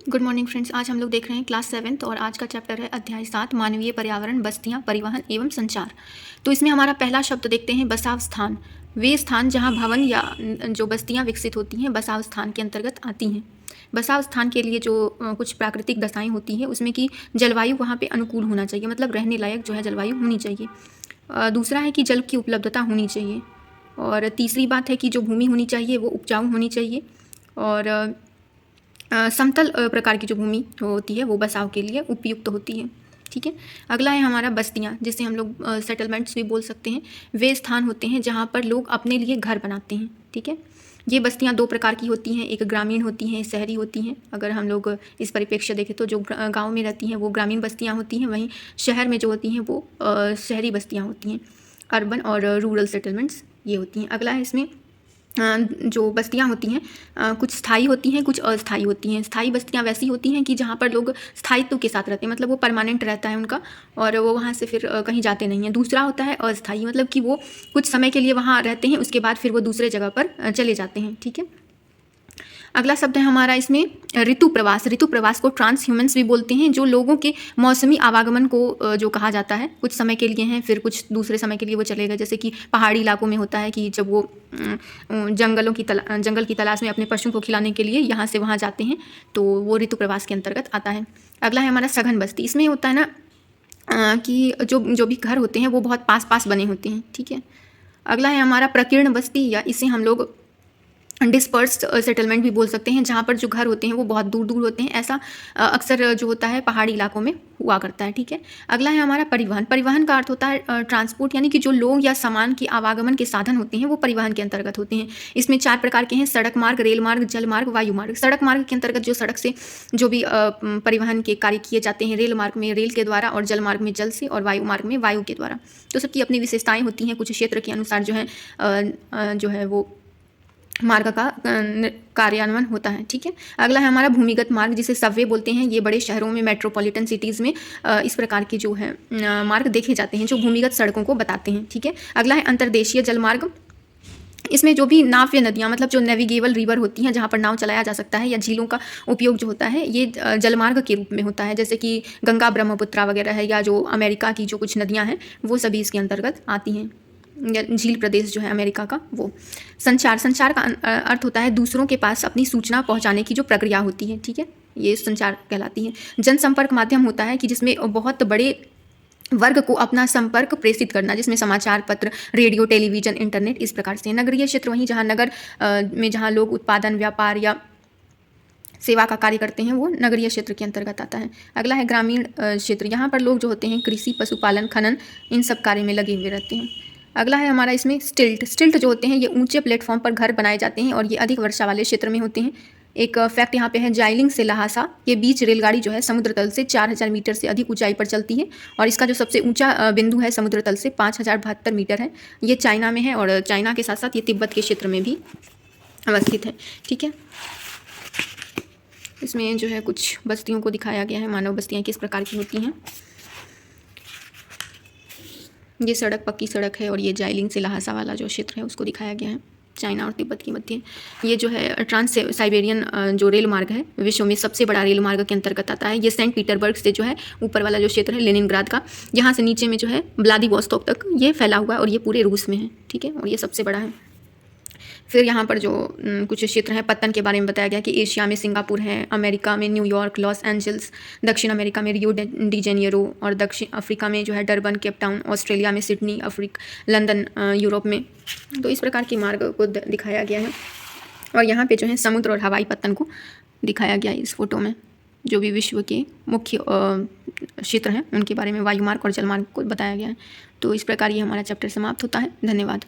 Good morning friends. आज हम लोग देख रहे हैं क्लास 7th और आज का चैप्टर है अध्याय 7 मानवीय पर्यावरण, बस्तियां, परिवहन एवं संचार। तो इसमें हमारा पहला शब्द देखते हैं बसाव स्थान। वे स्थान जहां भवन या जो बस्तियां विकसित होती हैं बसाव स्थान के अंतर्गत आती हैं। बसाव स्थान के लिए जो कुछ प्राकृतिक दशाएं होती हैं उसमें कि जलवायु वहाँ पे अनुकूल होना चाहिए, मतलब रहने लायक जो है जलवायु होनी चाहिए। दूसरा है कि जल की उपलब्धता होनी चाहिए। और तीसरी बात है कि जो भूमि होनी चाहिए वो उपजाऊ होनी चाहिए। और समतल प्रकार की जो भूमि होती है वो बसाव के लिए उपयुक्त होती है। ठीक है। अगला है हमारा बस्तियाँ, जिसे हम लोग सेटलमेंट्स भी बोल सकते हैं। वे स्थान होते हैं जहाँ पर लोग अपने लिए घर बनाते हैं। ठीक है। ये बस्तियाँ दो प्रकार की होती हैं, एक ग्रामीण होती हैं, शहरी होती हैं। अगर हम लोग इस परिप्रेक्ष्य देखें तो जो गांव में रहती हैं वो ग्रामीण बस्तियाँ होती हैं, वहीं शहर में जो होती हैं वो शहरी बस्तियाँ होती हैं। अर्बन और रूरल सेटलमेंट्स ये होती हैं। अगला है इसमें जो बस्तियाँ होती हैं कुछ स्थायी होती हैं, कुछ अस्थायी होती हैं। स्थायी बस्तियाँ वैसी होती हैं कि जहाँ पर लोग स्थायित्व के साथ रहते हैं, मतलब वो परमानेंट रहता है उनका और वो वहाँ से फिर कहीं जाते नहीं हैं। दूसरा होता है अस्थायी, मतलब कि वो कुछ समय के लिए वहाँ रहते हैं, उसके बाद फिर वो दूसरे जगह पर चले जाते हैं। ठीक है। अगला शब्द है हमारा इसमें ऋतु प्रवास। ऋतु प्रवास को ट्रांस ह्यूमन्स भी बोलते हैं, जो लोगों के मौसमी आवागमन को जो कहा जाता है, कुछ समय के लिए हैं फिर कुछ दूसरे समय के लिए वो चले गए। जैसे कि पहाड़ी इलाकों में होता है कि जब वो जंगल की तलाश में अपने पशुओं को खिलाने के लिए यहाँ से वहाँ जाते हैं, तो वो ऋतु प्रवास के अंतर्गत आता है। अगला है हमारा सघन बस्ती। इसमें होता है ना कि जो भी घर होते हैं वो बहुत पास पास बने होते हैं। ठीक है। अगला है हमारा प्रकीर्ण बस्ती, या इसे हम लोग डिस्पर्स्ड सेटलमेंट भी बोल सकते हैं, जहाँ पर जो घर होते हैं वो बहुत दूर दूर होते हैं। ऐसा अक्सर जो होता है पहाड़ी इलाकों में हुआ करता है। ठीक है। अगला है हमारा परिवहन। परिवहन का अर्थ होता है ट्रांसपोर्ट, यानी कि जो लोग या सामान के आवागमन के साधन होते हैं वो परिवहन के अंतर्गत होते हैं। इसमें 4 प्रकार के हैं: सड़क मार्ग, रेल मार्ग, जल मार्ग, वायु मार्ग। सड़क मार्ग के अंतर्गत जो सड़क से जो भी परिवहन के कार्य किए जाते हैं, रेल मार्ग में रेल के द्वारा, और जल मार्ग में जल से, और वायु मार्ग में वायु के द्वारा। तो सबकी अपनी विशेषताएँ होती हैं, कुछ क्षेत्र के अनुसार जो है वो मार्ग का कार्यान्वयन होता है। ठीक है। अगला है हमारा भूमिगत मार्ग, जिसे सबवे बोलते हैं। ये बड़े शहरों में, मेट्रोपॉलिटन सिटीज़ में इस प्रकार के जो है मार्ग देखे जाते हैं, जो भूमिगत सड़कों को बताते हैं। ठीक है। अगला है अंतर्देशीय जलमार्ग। इसमें जो भी नाव्य नदियाँ, मतलब जो नेविगेबल रिवर होती हैं, जहाँ पर नाव चलाया जा सकता है, या झीलों का उपयोग जो होता है, ये जलमार्ग के रूप में होता है। जैसे कि गंगा, ब्रह्मपुत्रा वगैरह है, या जो अमेरिका की जो कुछ नदियाँ हैं वो सभी इसके अंतर्गत आती हैं। झील प्रदेश जो है अमेरिका का वो। संचार का अर्थ होता है दूसरों के पास अपनी सूचना पहुंचाने की जो प्रक्रिया होती है। ठीक है। ये संचार कहलाती है। जनसंपर्क माध्यम होता है कि जिसमें बहुत बड़े वर्ग को अपना संपर्क प्रेषित करना, जिसमें समाचार पत्र, रेडियो, टेलीविजन, इंटरनेट इस प्रकार से। नगरीय क्षेत्र वहीं जहाँ नगर में जहाँ लोग उत्पादन, व्यापार या सेवा का कार्य करते हैं, वो नगरीय क्षेत्र के अंतर्गत आता है। अगला है ग्रामीण क्षेत्र। यहाँ पर लोग जो होते हैं कृषि, पशुपालन, खनन, इन सब कार्य में लगे हुए रहते हैं। अगला है हमारा इसमें स्टिल्ट जो होते हैं ये ऊंचे प्लेटफॉर्म पर घर बनाए जाते हैं और ये अधिक वर्षा वाले क्षेत्र में होते हैं। एक फैक्ट यहाँ पे है, जाइलिंग से लहासा ये बीच रेलगाड़ी जो है समुद्र तल से 4000 मीटर से अधिक ऊंचाई पर चलती है, और इसका जो सबसे ऊंचा बिंदु है समुद्र तल से 5072 मीटर है। ये चाइना में है, और चाइना के साथ साथ ये तिब्बत के क्षेत्र में भी अवस्थित है। ठीक है। इसमें जो है कुछ बस्तियों को दिखाया गया है, मानव बस्तियाँ किस प्रकार की होती हैं। ये सड़क पक्की सड़क है, और ये जाइलिंग से लहासा वाला जो क्षेत्र है उसको दिखाया गया है, चाइना और तिब्बत के मध्य। ये जो है ट्रांस साइबेरियन जो रेल मार्ग है विश्व में सबसे बड़ा रेल मार्ग के अंतर्गत आता है। ये सेंट पीटरबर्ग से जो है ऊपर वाला जो क्षेत्र है लेनिनग्राद का, यहाँ से नीचे में जो है व्लादिवोस्तोक तक ये फैला हुआ है, और ये पूरे रूस में है। ठीक है। और ये सबसे बड़ा है। फिर यहाँ पर जो कुछ क्षेत्र हैं पत्तन के बारे में बताया गया कि एशिया में सिंगापुर है, अमेरिका में न्यूयॉर्क, लॉस एंजल्स, दक्षिण अमेरिका में रियो डी जेनियरो, और दक्षिण अफ्रीका में जो है डरबन, केप टाउन, ऑस्ट्रेलिया में सिडनी, लंदन यूरोप में। तो इस प्रकार के मार्ग को दिखाया गया है। और यहाँ पे जो है समुद्र और हवाई पत्तन को दिखाया गया है इस फोटो में। जो भी विश्व के मुख्य क्षेत्र हैं उनके बारे में वायुमार्ग और जलमार्ग को बताया गया है। तो इस प्रकार ये हमारा चैप्टर समाप्त होता है। धन्यवाद।